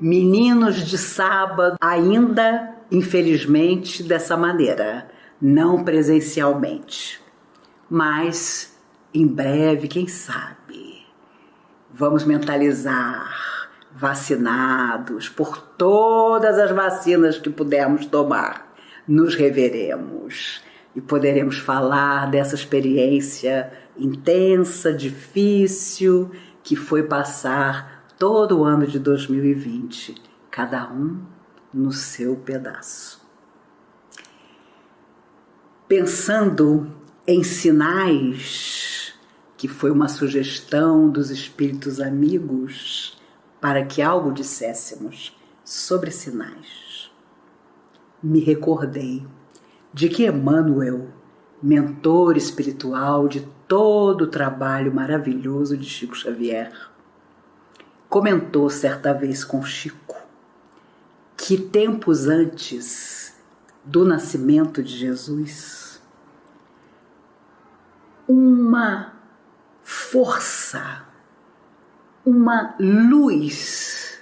Meninos de sábado, ainda, infelizmente, dessa maneira, não presencialmente. Mas, em breve, quem sabe, vamos mentalizar, vacinados por todas as vacinas que pudermos tomar, nos reveremos e poderemos falar dessa experiência intensa, difícil, que foi passar todo o ano de 2020, cada um no seu pedaço. Pensando em sinais, que foi uma sugestão dos espíritos amigos para que algo disséssemos sobre sinais, me recordei de que Emmanuel, mentor espiritual de todo o trabalho maravilhoso de Chico Xavier, comentou certa vez com Chico que tempos antes do nascimento de Jesus, uma força, uma luz,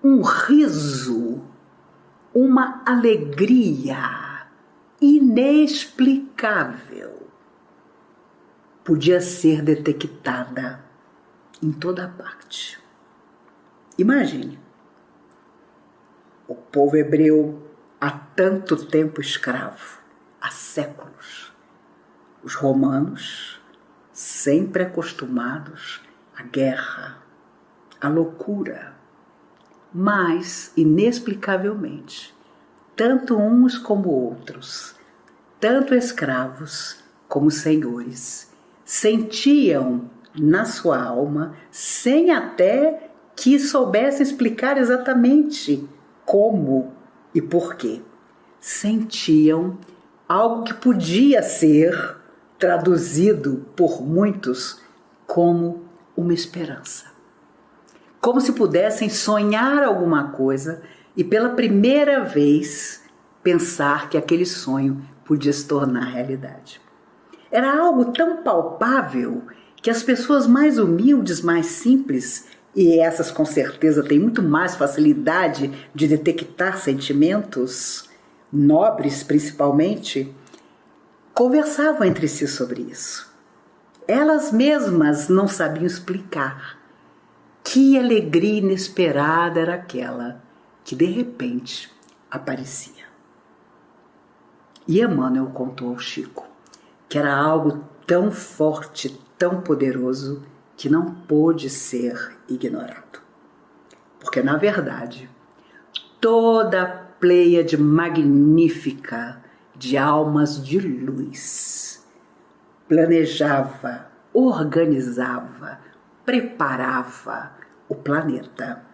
um riso, uma alegria inexplicável podia ser detectada em toda parte. Imagine, o povo hebreu há tanto tempo escravo, há séculos. Os romanos, sempre acostumados à guerra, à loucura, mas, inexplicavelmente, tanto uns como outros, tanto escravos como senhores, sentiam na sua alma, sem até que soubessem explicar exatamente como e por quê, sentiam algo que podia ser traduzido por muitos como uma esperança. Como se pudessem sonhar alguma coisa e pela primeira vez pensar que aquele sonho podia se tornar realidade. Era algo tão palpável que as pessoas mais humildes, mais simples, e essas com certeza têm muito mais facilidade de detectar sentimentos, nobres principalmente, conversavam entre si sobre isso. Elas mesmas não sabiam explicar que alegria inesperada era aquela que de repente aparecia. E Emmanuel contou ao Chico que era algo tão forte, tão poderoso, que não pôde ser ignorado. Porque, na verdade, toda a pleiade magnífica de almas de luz planejava, organizava, preparava o planeta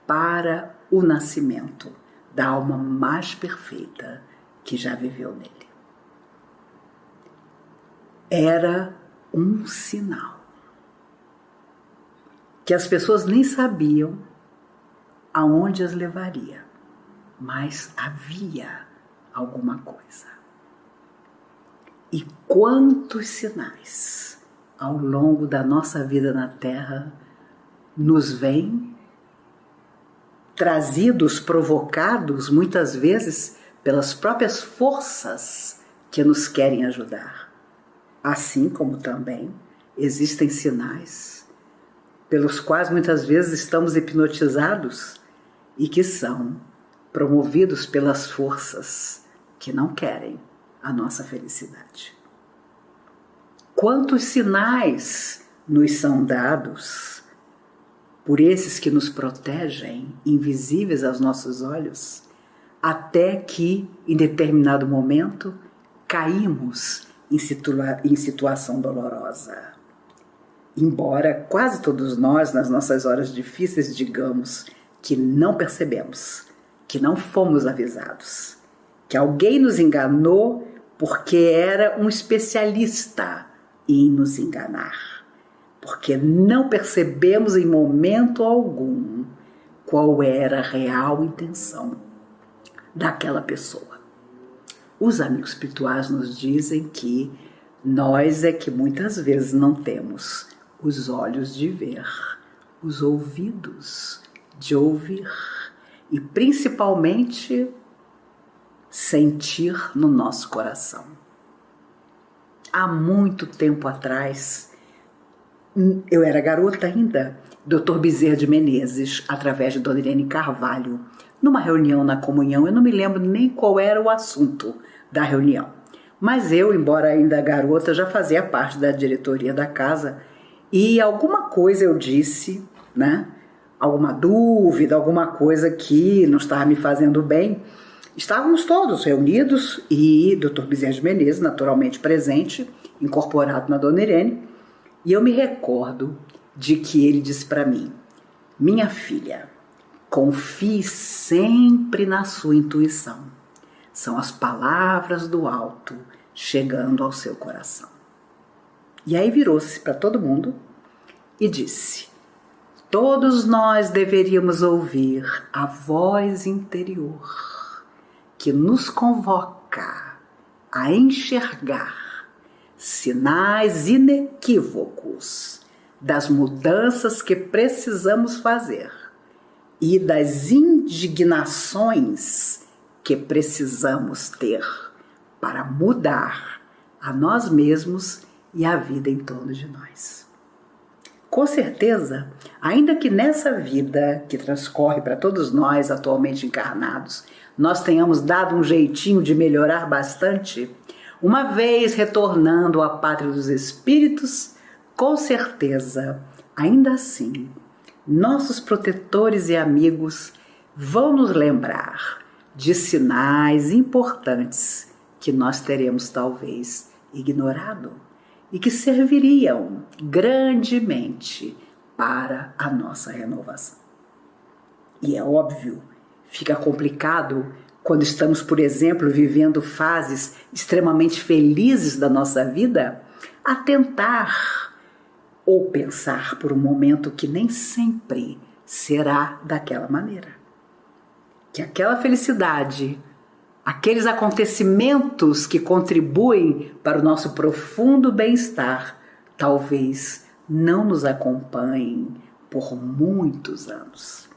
para o nascimento da alma mais perfeita que já viveu nele. Era um sinal que as pessoas nem sabiam aonde as levaria, mas havia alguma coisa. E quantos sinais ao longo da nossa vida na Terra nos vêm trazidos, provocados muitas vezes pelas próprias forças que nos querem ajudar. Assim como também existem sinais pelos quais muitas vezes estamos hipnotizados e que são promovidos pelas forças que não querem a nossa felicidade. Quantos sinais nos são dados por esses que nos protegem, invisíveis aos nossos olhos, até que, em determinado momento, caímos em situação dolorosa. Embora quase todos nós, nas nossas horas difíceis, digamos que não percebemos, que não fomos avisados, que alguém nos enganou porque era um especialista em nos enganar, porque não percebemos em momento algum qual era a real intenção daquela pessoa. Os amigos espirituais nos dizem que nós é que muitas vezes não temos os olhos de ver, os ouvidos de ouvir e principalmente sentir no nosso coração. Há muito tempo atrás, eu era garota ainda, Dr. Bezerra de Menezes, através de Dona Irene Carvalho, numa reunião na comunhão, eu não me lembro nem qual era o assunto da reunião, mas eu, embora ainda garota, já fazia parte da diretoria da casa e alguma coisa eu disse, né? Alguma dúvida, alguma coisa que não estava me fazendo bem. Estávamos todos reunidos e Dr. Bezerra de Menezes, naturalmente presente, incorporado na Dona Irene, e eu me recordo de que ele disse para mim: minha filha, confie sempre na sua intuição. São as palavras do alto chegando ao seu coração. E aí virou-se para todo mundo e disse: todos nós deveríamos ouvir a voz interior que nos convoca a enxergar sinais inequívocos das mudanças que precisamos fazer e das indignações que precisamos ter para mudar a nós mesmos e a vida em torno de nós. Com certeza, ainda que nessa vida que transcorre para todos nós atualmente encarnados, nós tenhamos dado um jeitinho de melhorar bastante, uma vez retornando à pátria dos espíritos, com certeza, ainda assim, nossos protetores e amigos vão nos lembrar de sinais importantes que nós teremos talvez ignorado e que serviriam grandemente para a nossa renovação. E é óbvio, fica complicado quando estamos, por exemplo, vivendo fases extremamente felizes da nossa vida, a tentar ou pensar por um momento que nem sempre será daquela maneira. Que aquela felicidade, aqueles acontecimentos que contribuem para o nosso profundo bem-estar, talvez não nos acompanhem por muitos anos.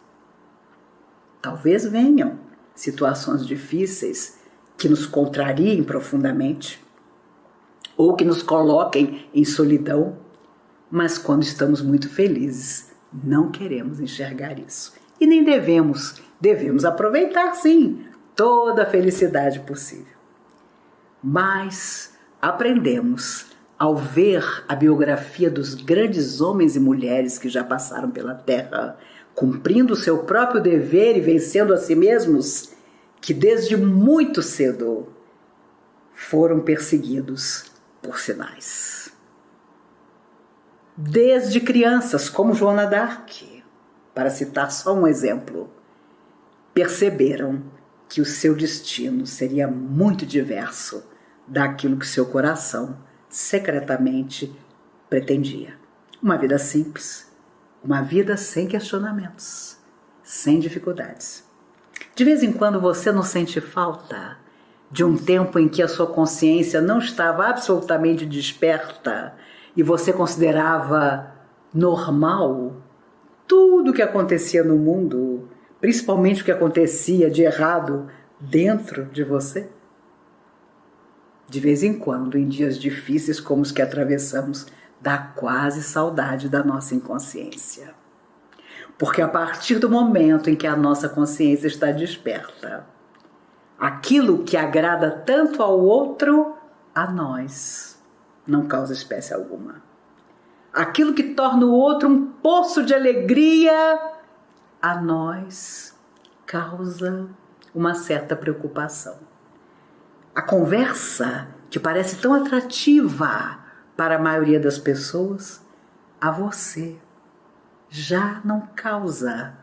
Talvez venham situações difíceis que nos contrariem profundamente ou que nos coloquem em solidão, mas quando estamos muito felizes, não queremos enxergar isso. E nem devemos aproveitar sim toda a felicidade possível. Mas aprendemos, ao ver a biografia dos grandes homens e mulheres que já passaram pela Terra, cumprindo o seu próprio dever e vencendo a si mesmos, que desde muito cedo foram perseguidos por sinais. Desde crianças, como Joana d'Arc, para citar só um exemplo, perceberam que o seu destino seria muito diverso daquilo que seu coração secretamente pretendia. Uma vida simples, uma vida sem questionamentos, sem dificuldades. De vez em quando você não sente falta de um tempo em que a sua consciência não estava absolutamente desperta e você considerava normal tudo o que acontecia no mundo, principalmente o que acontecia de errado dentro de você? De vez em quando, em dias difíceis como os que atravessamos, dá quase saudade da nossa inconsciência. Porque a partir do momento em que a nossa consciência está desperta, aquilo que agrada tanto ao outro, a nós, não causa espécie alguma. Aquilo que torna o outro um poço de alegria, a nós causa uma certa preocupação. A conversa, que parece tão atrativa para a maioria das pessoas, a você já não causa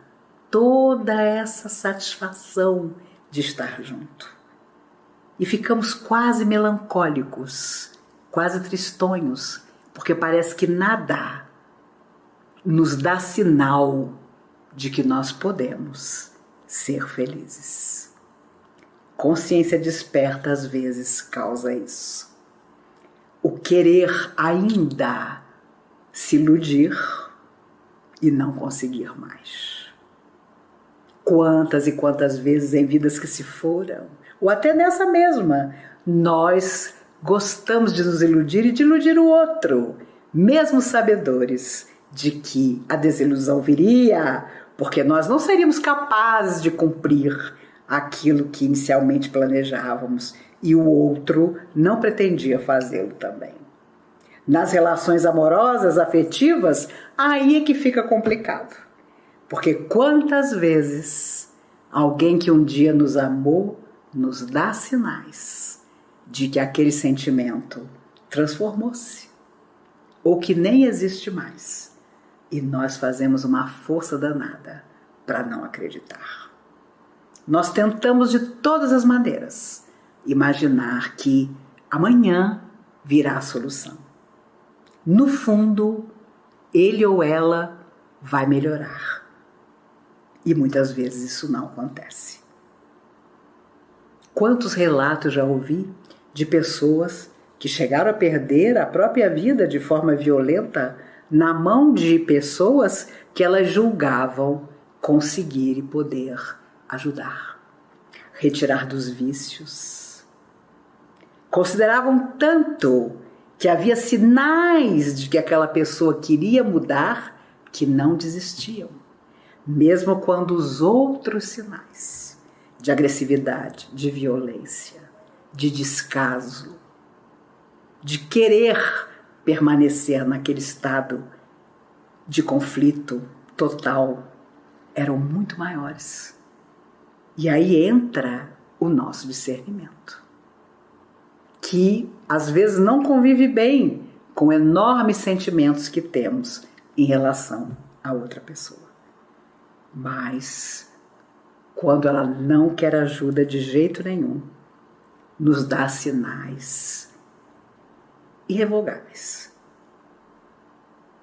toda essa satisfação de estar junto. E ficamos quase melancólicos, quase tristonhos, porque parece que nada nos dá sinal de que nós podemos ser felizes. Consciência desperta às vezes causa isso. O querer ainda se iludir e não conseguir mais. Quantas e quantas vezes em vidas que se foram, ou até nessa mesma, nós gostamos de nos iludir e de iludir o outro, mesmo sabedores de que a desilusão viria, porque nós não seríamos capazes de cumprir aquilo que inicialmente planejávamos e o outro não pretendia fazê-lo também. Nas relações amorosas, afetivas, aí é que fica complicado. Porque quantas vezes alguém que um dia nos amou nos dá sinais de que aquele sentimento transformou-se ou que nem existe mais e nós fazemos uma força danada para não acreditar. Nós tentamos de todas as maneiras imaginar que amanhã virá a solução. No fundo, ele ou ela vai melhorar. E muitas vezes isso não acontece. Quantos relatos já ouvi de pessoas que chegaram a perder a própria vida de forma violenta na mão de pessoas que elas julgavam conseguir e poder ajudar, retirar dos vícios. Consideravam tanto que havia sinais de que aquela pessoa queria mudar que não desistiam. Mesmo quando os outros sinais de agressividade, de violência, de descaso, de querer permanecer naquele estado de conflito total eram muito maiores. E aí entra o nosso discernimento, que às vezes não convive bem com enormes sentimentos que temos em relação a outra pessoa. Mas, quando ela não quer ajuda de jeito nenhum, nos dá sinais irrevogáveis.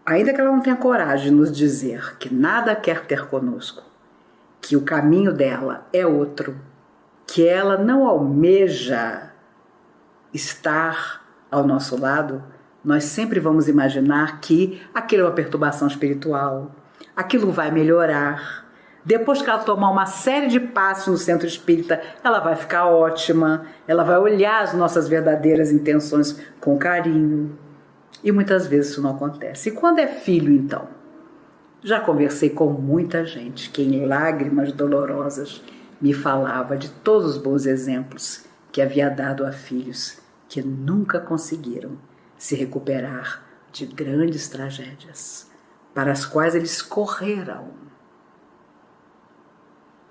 Ainda que ela não tenha coragem de nos dizer que nada quer ter conosco, que o caminho dela é outro, que ela não almeja estar ao nosso lado, nós sempre vamos imaginar que aquilo é uma perturbação espiritual, aquilo vai melhorar. Depois que ela tomar uma série de passos no centro espírita, ela vai ficar ótima, ela vai olhar as nossas verdadeiras intenções com carinho. E muitas vezes isso não acontece. E quando é filho, então? Já conversei com muita gente que em lágrimas dolorosas me falava de todos os bons exemplos que havia dado a filhos que nunca conseguiram se recuperar de grandes tragédias para as quais eles correram.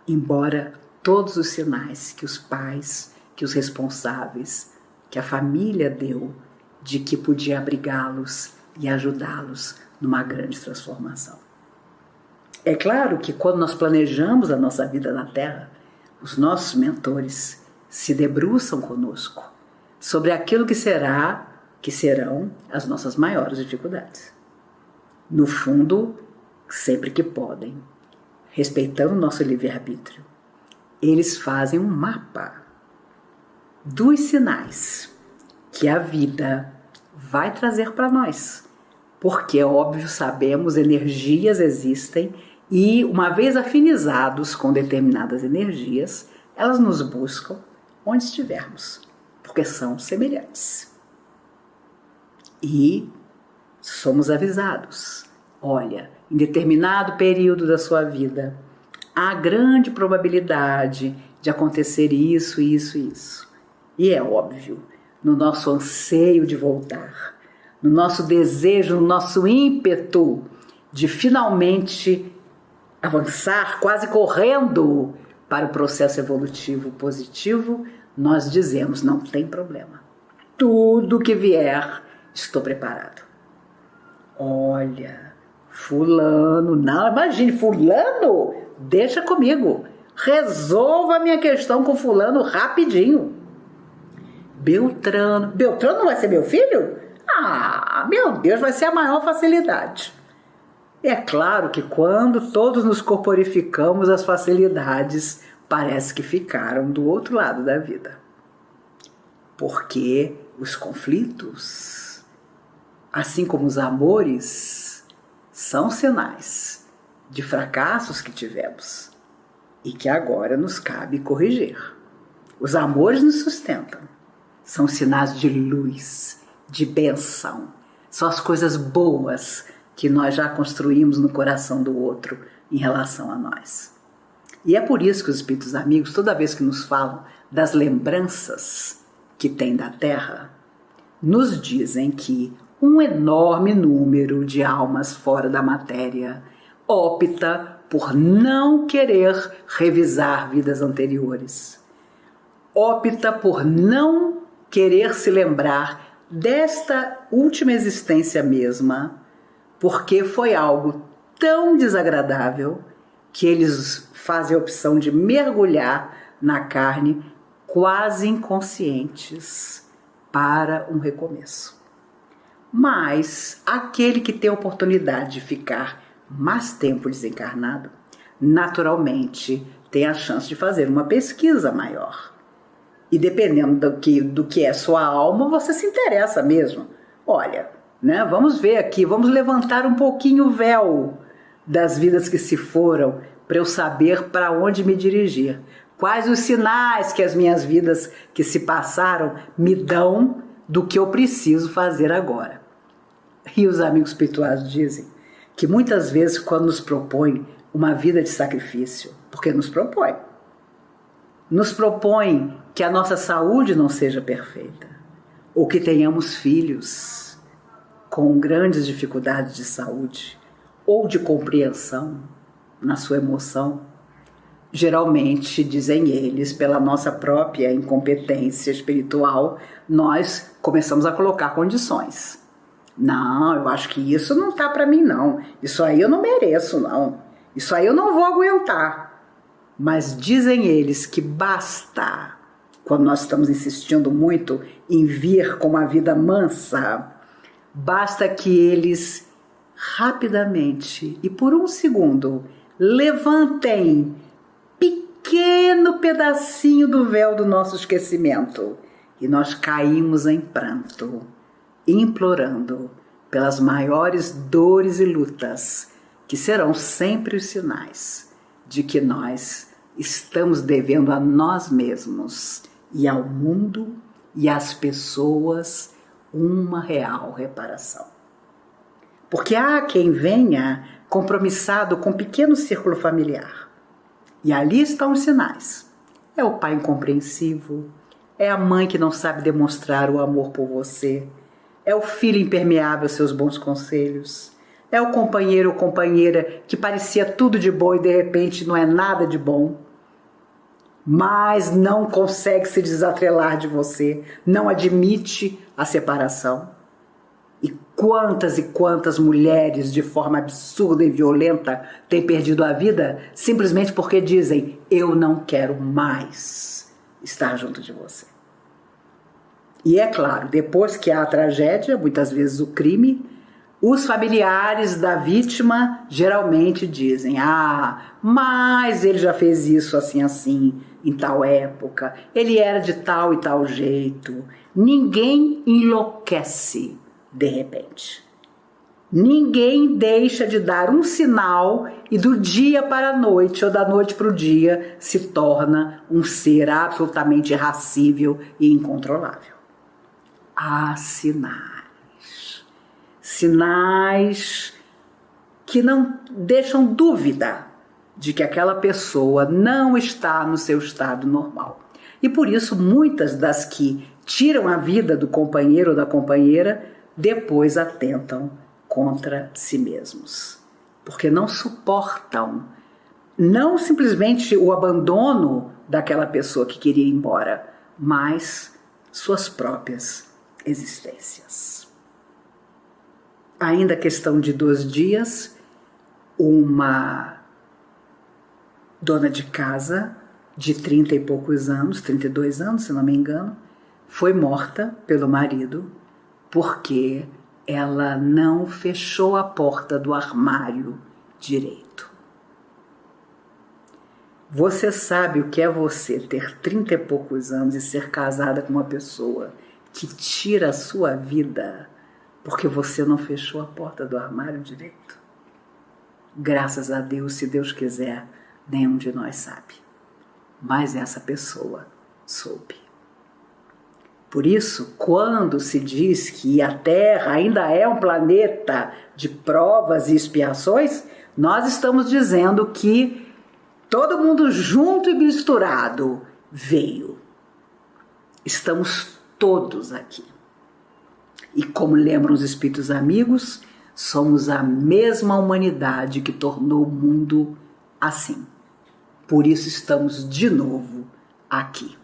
Embora todos os sinais que os pais, que os responsáveis, que a família deu de que podia abrigá-los e ajudá-los numa grande transformação. É claro que quando nós planejamos a nossa vida na Terra, os nossos mentores se debruçam conosco sobre aquilo que serão as nossas maiores dificuldades. No fundo, sempre que podem, respeitando o nosso livre-arbítrio, eles fazem um mapa dos sinais que a vida vai trazer para nós. Porque, é óbvio, sabemos, energias existem e, uma vez afinizados com determinadas energias, elas nos buscam onde estivermos, porque são semelhantes. E somos avisados. Olha, em determinado período da sua vida, há grande probabilidade de acontecer isso, isso, isso. E é óbvio, no nosso anseio de voltar, no nosso desejo, no nosso ímpeto de finalmente avançar, quase correndo para o processo evolutivo positivo, nós dizemos, não tem problema. Tudo que vier, estou preparado. Olha, fulano, não, imagine, fulano, deixa comigo, resolva a minha questão com fulano rapidinho. Beltrano não vai ser meu filho? Ah, meu Deus, vai ser a maior facilidade. É claro que quando todos nos corporificamos, as facilidades parece que ficaram do outro lado da vida. Porque os conflitos, assim como os amores, são sinais de fracassos que tivemos. e que agora nos cabe corrigir. Os amores nos sustentam, são sinais de luz, de bênção, são as coisas boas que nós já construímos no coração do outro em relação a nós. E é por isso que os espíritos amigos, toda vez que nos falam das lembranças que tem da Terra, nos dizem que um enorme número de almas fora da matéria opta por não querer revisar vidas anteriores, opta por não querer se lembrar desta última existência mesma, porque foi algo tão desagradável que eles fazem a opção de mergulhar na carne quase inconscientes para um recomeço. Mas aquele que tem a oportunidade de ficar mais tempo desencarnado, naturalmente tem a chance de fazer uma pesquisa maior. E dependendo do que é sua alma, você se interessa mesmo. Olha, né, vamos ver aqui, vamos levantar um pouquinho o véu das vidas que se foram, para eu saber para onde me dirigir. Quais os sinais que as minhas vidas que se passaram me dão do que eu preciso fazer agora. E os amigos espirituais dizem que muitas vezes quando nos propõem uma vida de sacrifício, porque nos propõe que a nossa saúde não seja perfeita, ou que tenhamos filhos com grandes dificuldades de saúde, ou de compreensão na sua emoção, geralmente, dizem eles, pela nossa própria incompetência espiritual, nós começamos a colocar condições. Não, eu acho que isso não tá para mim não, isso aí eu não mereço não, isso aí eu não vou aguentar. Mas dizem eles que basta, quando nós estamos insistindo muito em vir com uma vida mansa, basta que eles rapidamente e por um segundo levantem pequeno pedacinho do véu do nosso esquecimento e nós caímos em pranto, implorando pelas maiores dores e lutas, que serão sempre os sinais de que nós estamos devendo a nós mesmos e ao mundo e às pessoas uma real reparação. Porque há quem venha compromissado com um pequeno círculo familiar. E ali estão os sinais. É o pai incompreensivo, é a mãe que não sabe demonstrar o amor por você, é o filho impermeável aos seus bons conselhos, é o companheiro ou companheira que parecia tudo de bom e de repente não é nada de bom, mas não consegue se desatrelar de você, não admite a separação. E quantas mulheres de forma absurda e violenta têm perdido a vida simplesmente porque dizem: eu não quero mais estar junto de você. E é claro, depois que há a tragédia, muitas vezes o crime, os familiares da vítima geralmente dizem: ah, mas ele já fez isso assim, assim, em tal época, ele era de tal e tal jeito. Ninguém enlouquece de repente. Ninguém deixa de dar um sinal e do dia para a noite ou da noite para o dia se torna um ser absolutamente irracível e incontrolável. Há sinais. Sinais que não deixam dúvida de que aquela pessoa não está no seu estado normal. E por isso muitas das que tiram a vida do companheiro ou da companheira depois atentam contra si mesmos, porque não suportam, não simplesmente o abandono daquela pessoa que queria ir embora, mas suas próprias existências. Ainda questão de 2 dias, uma dona de casa de 30 e poucos anos, 32 anos, se não me engano, foi morta pelo marido porque ela não fechou a porta do armário direito. Você sabe o que é você ter 30 e poucos anos e ser casada com uma pessoa que tira a sua vida porque você não fechou a porta do armário direito? Graças a Deus, se Deus quiser, nenhum de nós sabe, mas essa pessoa soube. Por isso, quando se diz que a Terra ainda é um planeta de provas e expiações, nós estamos dizendo que todo mundo junto e misturado veio. Estamos todos aqui. E como lembram os espíritos amigos, somos a mesma humanidade que tornou o mundo assim. Por isso estamos de novo aqui.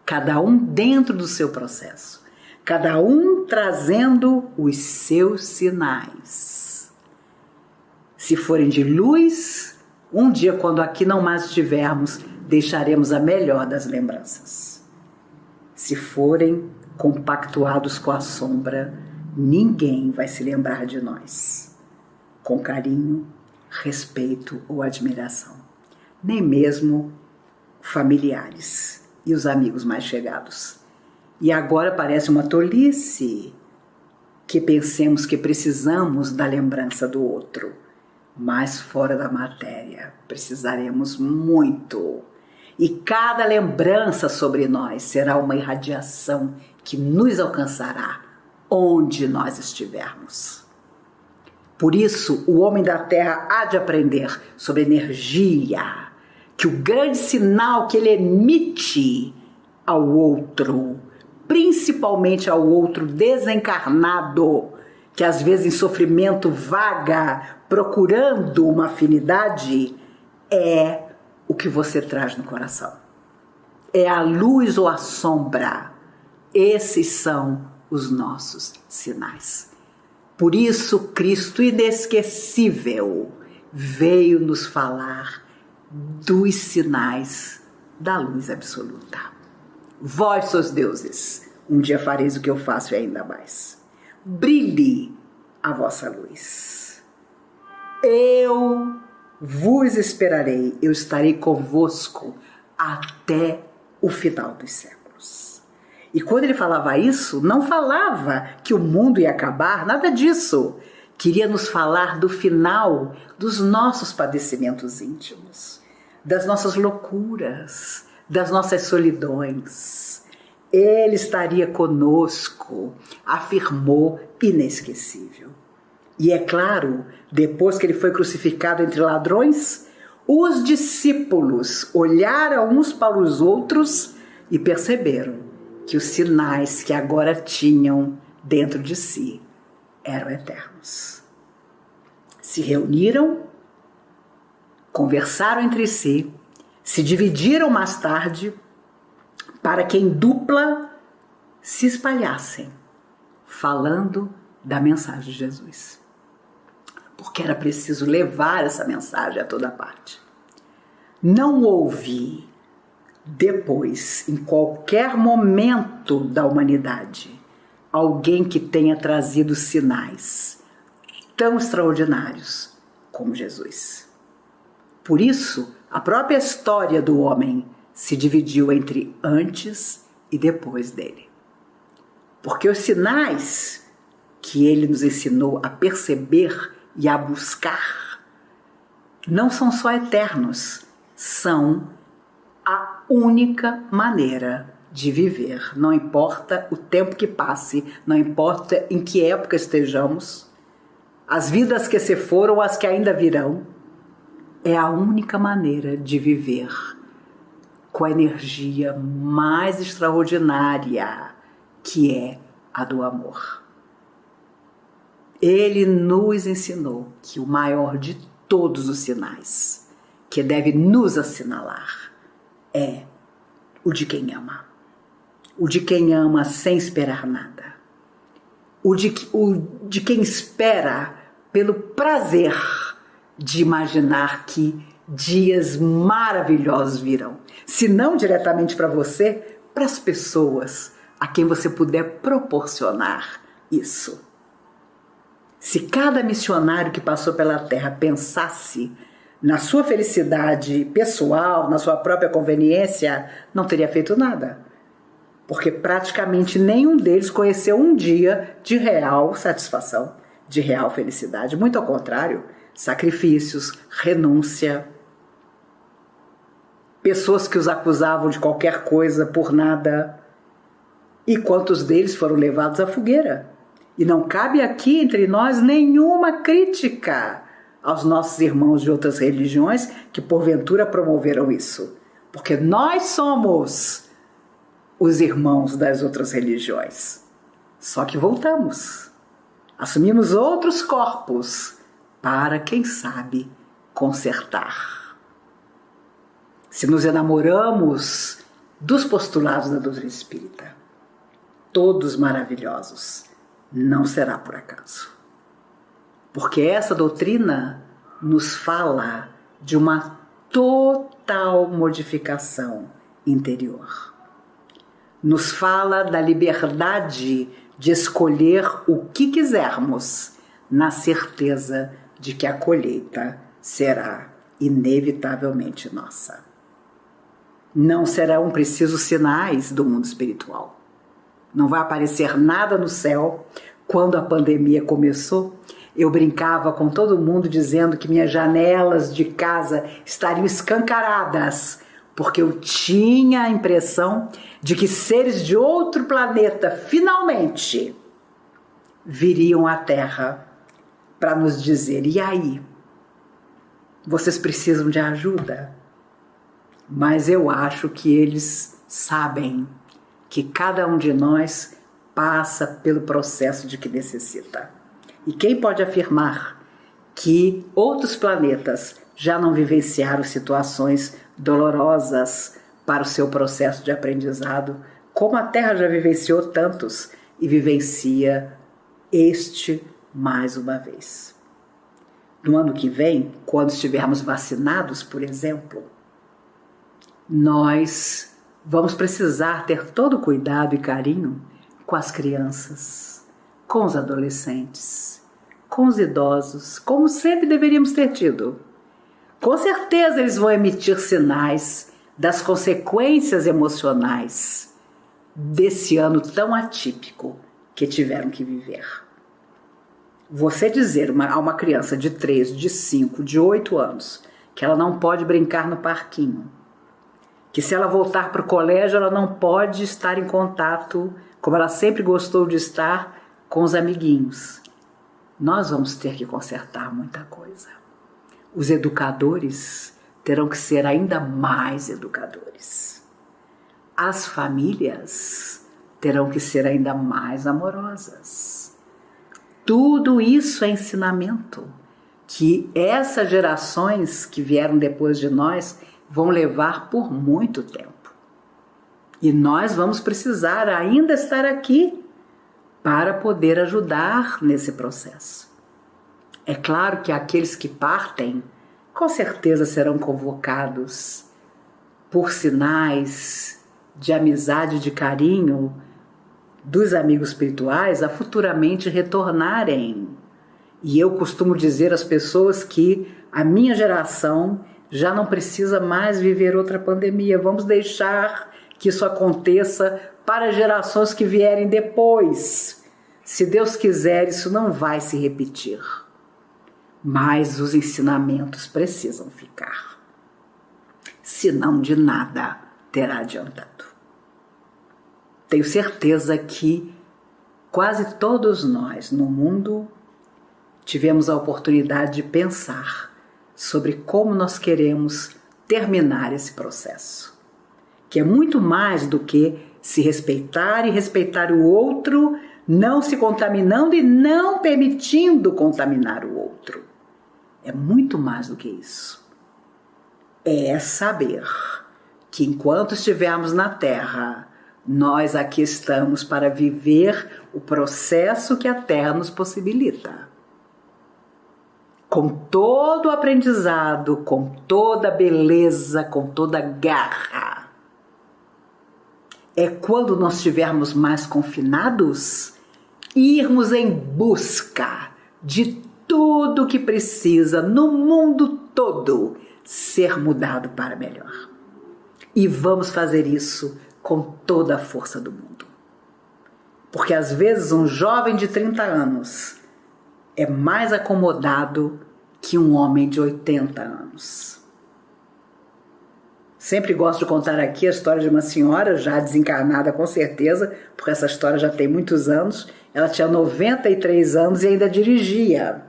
Cada um dentro do seu processo. Cada um trazendo os seus sinais. Se forem de luz, um dia quando aqui não mais estivermos, deixaremos a melhor das lembranças. Se forem compactuados com a sombra, ninguém vai se lembrar de nós com carinho, respeito ou admiração, nem mesmo familiares e os amigos mais chegados. E agora parece uma tolice que pensemos que precisamos da lembrança do outro, mas fora da matéria precisaremos muito. E cada lembrança sobre nós será uma irradiação que nos alcançará onde nós estivermos. Por isso, o homem da Terra há de aprender sobre energia, que o grande sinal que ele emite ao outro, principalmente ao outro desencarnado, que às vezes em sofrimento vaga, procurando uma afinidade, é o que você traz no coração. É a luz ou a sombra. Esses são os nossos sinais. Por isso, Cristo inesquecível veio nos falar dos sinais da luz absoluta. Vós sois deuses, um dia fareis o que eu faço e ainda mais. Brilhe a vossa luz. Eu vos esperarei, eu estarei convosco até o final dos séculos. E quando ele falava isso, não falava que o mundo ia acabar, nada disso. Queria nos falar do final dos nossos padecimentos íntimos, das nossas loucuras, das nossas solidões. Ele estaria conosco, afirmou inesquecível. E é claro, depois que ele foi crucificado entre ladrões, os discípulos olharam uns para os outros e perceberam que os sinais que agora tinham dentro de si eram eternos. Se reuniram, conversaram entre si, se dividiram mais tarde para que em dupla se espalhassem, falando da mensagem de Jesus. Porque era preciso levar essa mensagem a toda parte. Não houve depois, em qualquer momento da humanidade, alguém que tenha trazido sinais tão extraordinários como Jesus. Por isso, a própria história do homem se dividiu entre antes e depois dele. Porque os sinais que ele nos ensinou a perceber e a buscar não são só eternos, são a única maneira de viver. Não importa o tempo que passe, não importa em que época estejamos, as vidas que se foram, as que ainda virão, é a única maneira de viver com a energia mais extraordinária, que é a do amor. Ele nos ensinou que o maior de todos os sinais que deve nos assinalar é o de quem ama. O de quem ama sem esperar nada. O de quem espera pelo prazer de imaginar que dias maravilhosos virão. Se não diretamente para você, para as pessoas a quem você puder proporcionar isso. Se cada missionário que passou pela Terra pensasse na sua felicidade pessoal, na sua própria conveniência, não teria feito nada. Porque praticamente nenhum deles conheceu um dia de real satisfação, de real felicidade. Muito ao contrário, sacrifícios, renúncia. pessoas que os acusavam de qualquer coisa por nada, e quantos deles foram levados à fogueira. E não cabe aqui entre nós nenhuma crítica aos nossos irmãos de outras religiões que porventura promoveram isso, porque nós somos os irmãos das outras religiões. Só que voltamos, assumimos outros corpos para, quem sabe, consertar. Se nos enamoramos dos postulados da doutrina espírita, todos maravilhosos, não será por acaso. Porque essa doutrina nos fala de uma total modificação interior. Nos fala da liberdade de escolher o que quisermos, na certeza de que a colheita será inevitavelmente nossa. Não serão precisos sinais do mundo espiritual. Não vai aparecer nada no céu. Quando a pandemia começou, eu brincava com todo mundo dizendo que minhas janelas de casa estariam escancaradas, porque eu tinha a impressão de que seres de outro planeta finalmente viriam à Terra para nos dizer: e aí? Vocês precisam de ajuda? Mas eu acho que eles sabem que cada um de nós passa pelo processo de que necessita. E quem pode afirmar que outros planetas já não vivenciaram situações dolorosas para o seu processo de aprendizado, como a Terra já vivenciou tantos e vivencia este mais uma vez? No ano que vem, quando estivermos vacinados, por exemplo, nós vamos precisar ter todo cuidado e carinho com as crianças, com os adolescentes, com os idosos, como sempre deveríamos ter tido. Com certeza eles vão emitir sinais das consequências emocionais desse ano tão atípico que tiveram que viver. Você dizer a uma criança de 3, de 5, de 8 anos que ela não pode brincar no parquinho, que se ela voltar para o colégio ela não pode estar em contato, como ela sempre gostou de estar, com os amiguinhos. Nós vamos ter que consertar muita coisa. Os educadores terão que ser ainda mais educadores. As famílias terão que ser ainda mais amorosas. Tudo isso é ensinamento que essas gerações que vieram depois de nós vão levar por muito tempo. E nós vamos precisar ainda estar aqui para poder ajudar nesse processo. É claro que aqueles que partem, com certeza serão convocados por sinais de amizade, de carinho dos amigos espirituais a futuramente retornarem. E eu costumo dizer às pessoas que a minha geração já não precisa mais viver outra pandemia. Vamos deixar que isso aconteça para gerações que vierem depois. Se Deus quiser, isso não vai se repetir. Mas os ensinamentos precisam ficar. Senão de nada terá adiantado. Tenho certeza que quase todos nós no mundo tivemos a oportunidade de pensar sobre como nós queremos terminar esse processo, que é muito mais do que se respeitar e respeitar o outro, não se contaminando e não permitindo contaminar o outro. É muito mais do que isso. É saber que enquanto estivermos na Terra, nós aqui estamos para viver o processo que a Terra nos possibilita. Com todo o aprendizado, com toda a beleza, com toda a garra. É quando nós estivermos mais confinados, irmos em busca de tudo que precisa no mundo todo ser mudado para melhor. E vamos fazer isso com toda a força do mundo. Porque às vezes um jovem de 30 anos é mais acomodado que um homem de 80 anos. Sempre gosto de contar aqui a história de uma senhora, já desencarnada com certeza, porque essa história já tem muitos anos. Ela tinha 93 anos e ainda dirigia.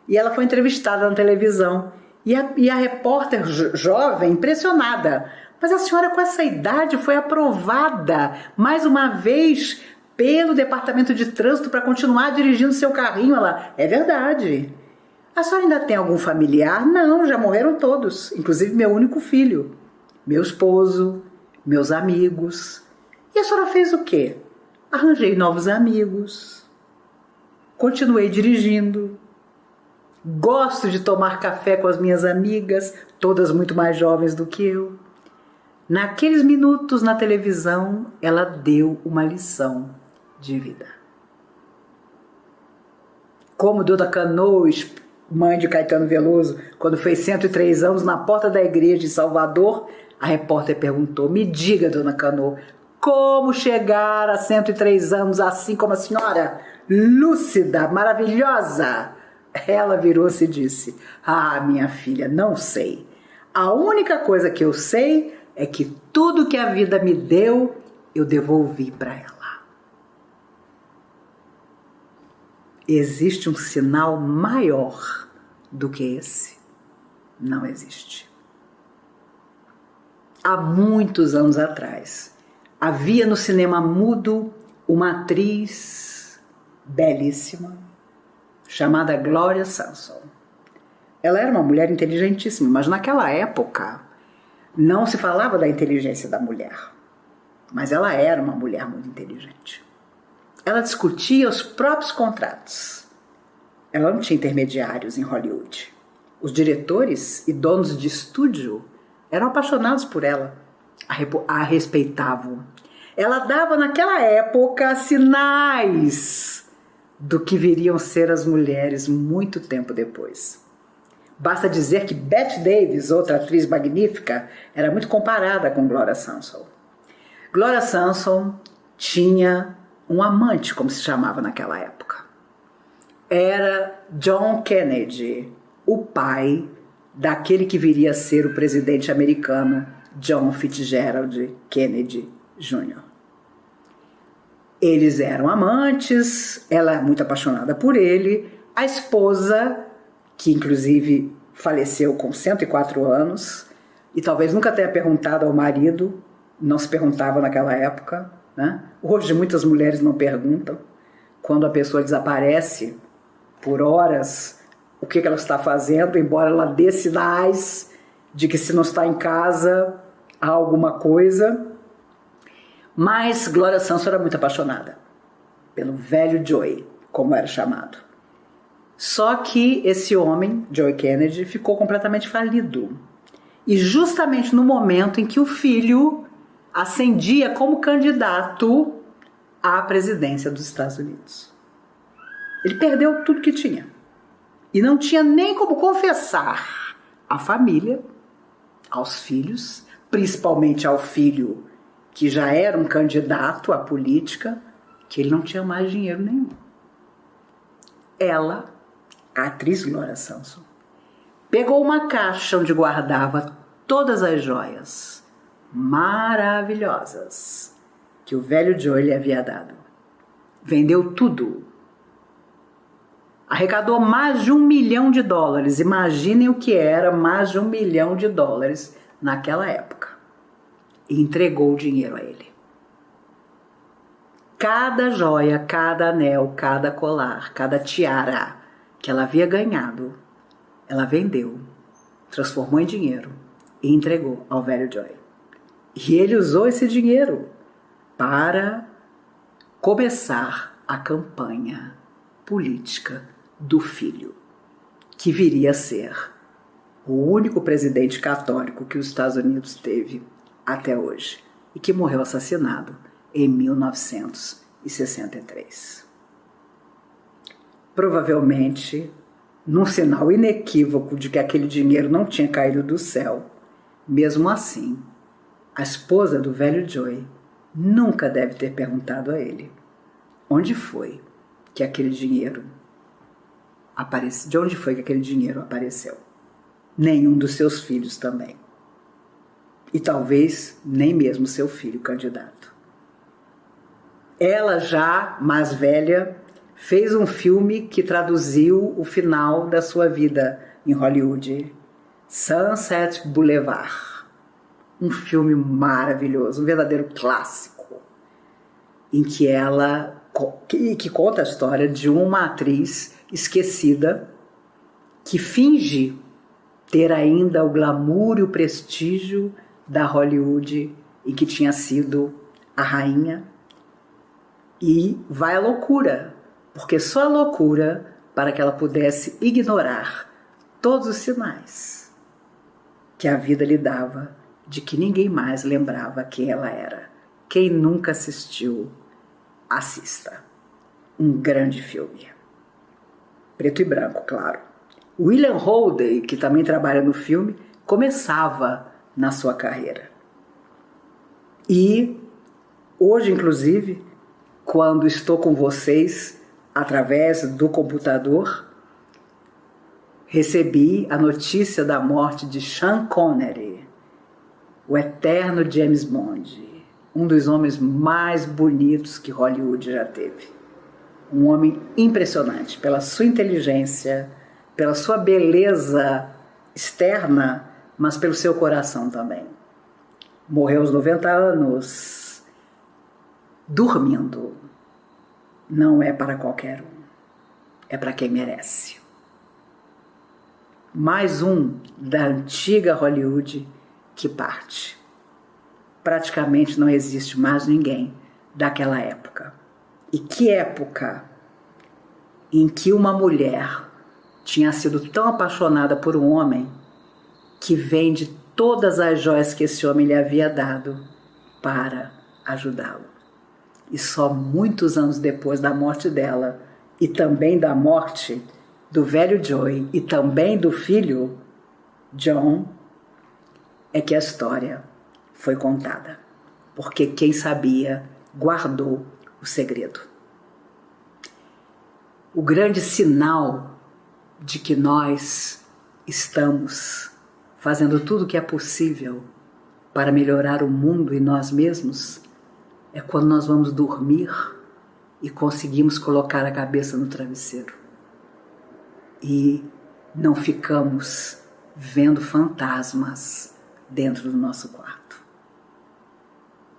E ela foi entrevistada na televisão. E a repórter jovem, impressionada. Mas a senhora com essa idade foi aprovada mais uma vez pelo Departamento de Trânsito para continuar dirigindo seu carrinho. Ela, é verdade. A senhora ainda tem algum familiar? Não, já morreram todos, inclusive meu único filho, meu esposo, meus amigos. E a senhora fez o quê? Arranjei novos amigos, continuei dirigindo, gosto de tomar café com as minhas amigas, todas muito mais jovens do que eu. Naqueles minutos na televisão, ela deu uma lição de vida. Como Dona Canoas, mãe de Caetano Veloso, quando fez 103 anos na porta da igreja de Salvador, a repórter perguntou, me diga, Dona Canoa, como chegar a 103 anos assim como a senhora? Lúcida, maravilhosa. Ela virou-se e disse, minha filha, não sei. A única coisa que eu sei é que tudo que a vida me deu, eu devolvi para ela. Existe um sinal maior do que esse? Não existe. Há muitos anos atrás, havia no cinema mudo uma atriz belíssima chamada Gloria Swanson. Ela era uma mulher inteligentíssima, mas naquela época não se falava da inteligência da mulher. Mas ela era uma mulher muito inteligente. Ela discutia os próprios contratos. Ela não tinha intermediários em Hollywood. Os diretores e donos de estúdio eram apaixonados por ela, a respeitavam. Ela dava naquela época sinais do que viriam ser as mulheres muito tempo depois. Basta dizer que Bette Davis, outra atriz magnífica, era muito comparada com Gloria Swanson. Gloria Swanson tinha um amante, como se chamava naquela época. Era John Kennedy, o pai daquele que viria a ser o presidente americano, John Fitzgerald Kennedy Jr. Eles eram amantes, ela é muito apaixonada por ele, a esposa, que inclusive faleceu com 104 anos, e talvez nunca tenha perguntado ao marido, não se perguntava naquela época, né? Hoje muitas mulheres não perguntam, quando a pessoa desaparece por horas, o que ela está fazendo, embora ela dê sinais de que se não está em casa, há alguma coisa. Mas Gloria Swanson era muito apaixonada pelo velho Joey, como era chamado. Só que esse homem, Joey Kennedy, ficou completamente falido. E justamente no momento em que o filho ascendia como candidato à presidência dos Estados Unidos. Ele perdeu tudo que tinha. E não tinha nem como confessar à família, aos filhos, principalmente ao filho que já era um candidato à política, que ele não tinha mais dinheiro nenhum. Ela, a atriz Gloria Swanson, pegou uma caixa onde guardava todas as joias maravilhosas que o velho Joey lhe havia dado. Vendeu tudo. Arrecadou mais de $1 milhão. Imaginem o que era mais de $1 milhão naquela época. E entregou o dinheiro a ele. Cada joia, cada anel, cada colar, cada tiara que ela havia ganhado, ela vendeu, transformou em dinheiro e entregou ao velho Joey. E ele usou esse dinheiro para começar a campanha política do filho, que viria a ser o único presidente católico que os Estados Unidos teve até hoje e que morreu assassinado em 1963. Provavelmente, num sinal inequívoco de que aquele dinheiro não tinha caído do céu, mesmo assim, a esposa do velho Joey nunca deve ter perguntado a ele onde foi que aquele dinheiro apareceu, de onde foi que aquele dinheiro apareceu. Nenhum dos seus filhos também. e talvez nem mesmo seu filho candidato. Ela, já mais velha, fez um filme que traduziu o final da sua vida em Hollywood, Sunset Boulevard. Um filme maravilhoso, um verdadeiro clássico, em que que conta a história de uma atriz esquecida que finge ter ainda o glamour e o prestígio da Hollywood em que tinha sido a rainha, e vai à loucura, porque só a loucura para que ela pudesse ignorar todos os sinais que a vida lhe dava de que ninguém mais lembrava quem ela era. Quem nunca assistiu, assista. Um grande filme. Preto e branco, claro. William Holden, que também trabalha no filme, começava na sua carreira. E hoje, inclusive, quando estou com vocês através do computador, recebi a notícia da morte de Sean Connery, o eterno James Bond, um dos homens mais bonitos que Hollywood já teve. Um homem impressionante pela sua inteligência, pela sua beleza externa, mas pelo seu coração também. Morreu aos 90 anos, dormindo. Não é para qualquer um, é para quem merece. Mais um da antiga Hollywood que parte. Praticamente não existe mais ninguém daquela época. E que época em que uma mulher tinha sido tão apaixonada por um homem que vende todas as joias que esse homem lhe havia dado para ajudá-lo. E só muitos anos depois da morte dela, e também da morte do velho Joey, e também do filho John, é que a história foi contada. Porque quem sabia guardou o segredo. O grande sinal de que nós estamos fazendo tudo o que é possível para melhorar o mundo e nós mesmos é quando nós vamos dormir e conseguimos colocar a cabeça no travesseiro e não ficamos vendo fantasmas dentro do nosso quarto.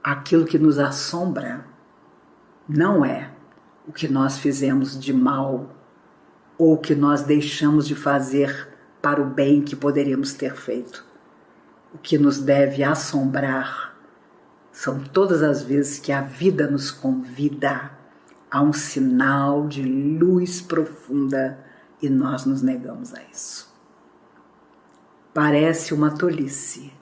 Aquilo que nos assombra não é o que nós fizemos de mal ou o que nós deixamos de fazer para o bem que poderíamos ter feito. O que nos deve assombrar são todas as vezes que a vida nos convida a um sinal de luz profunda e nós nos negamos a isso. Parece uma tolice,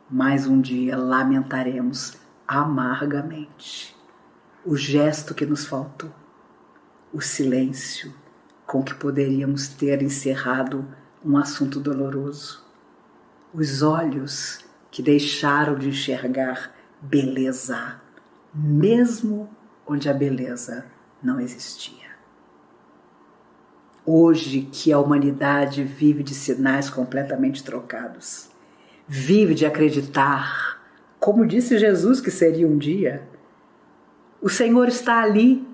mas um dia lamentaremos amargamente o gesto que nos faltou, o silêncio com que poderíamos ter encerrado um assunto doloroso, os olhos que deixaram de enxergar beleza, mesmo onde a beleza não existia. Hoje que a humanidade vive de sinais completamente trocados, vive de acreditar, como disse Jesus que seria um dia, o Senhor está ali,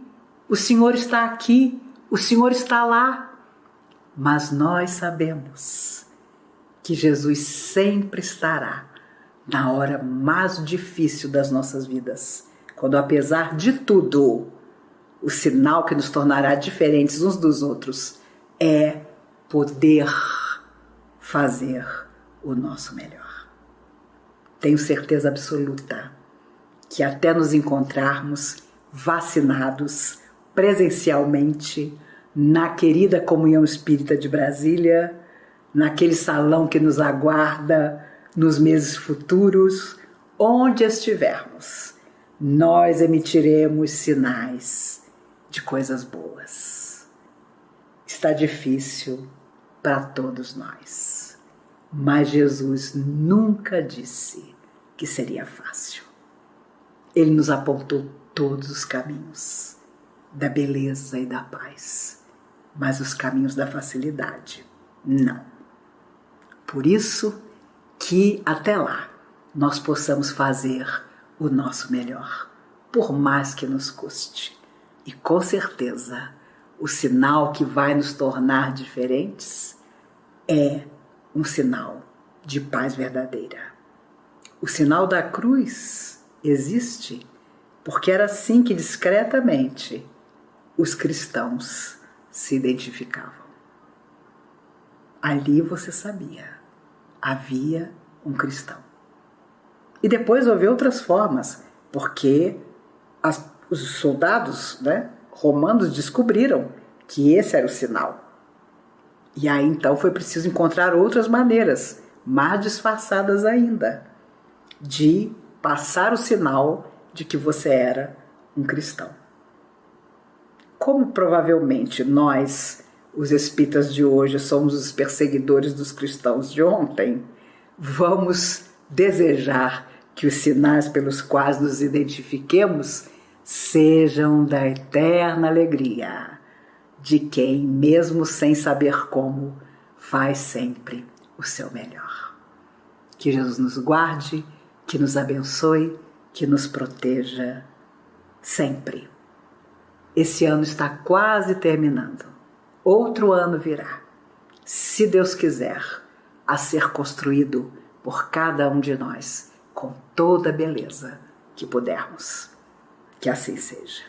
o Senhor está aqui, o Senhor está lá. Mas nós sabemos que Jesus sempre estará na hora mais difícil das nossas vidas, quando, apesar de tudo, o sinal que nos tornará diferentes uns dos outros é poder fazer o nosso melhor. Tenho certeza absoluta que até nos encontrarmos vacinados presencialmente na querida Comunhão Espírita de Brasília, naquele salão que nos aguarda nos meses futuros, onde estivermos, nós emitiremos sinais de coisas boas. Está difícil para todos nós, mas Jesus nunca disse que seria fácil. Ele nos apontou todos os caminhos da beleza e da paz, mas os caminhos da facilidade, não. Por isso que até lá nós possamos fazer o nosso melhor, por mais que nos custe. E com certeza, o sinal que vai nos tornar diferentes é um sinal de paz verdadeira. O sinal da cruz existe porque era assim que discretamente os cristãos se identificavam. Ali você sabia, havia um cristão. E depois houve outras formas, porque os soldados, romanos descobriram que esse era o sinal. E aí então foi preciso encontrar outras maneiras, mais disfarçadas ainda, de passar o sinal de que você era um cristão. Como provavelmente nós, os espíritas de hoje, somos os perseguidores dos cristãos de ontem, vamos desejar que os sinais pelos quais nos identifiquemos sejam da eterna alegria de quem, mesmo sem saber como, faz sempre o seu melhor. Que Jesus nos guarde, que nos abençoe, que nos proteja sempre. Esse ano está quase terminando. Outro ano virá, se Deus quiser, a ser construído por cada um de nós, com toda a beleza que pudermos. Que assim seja.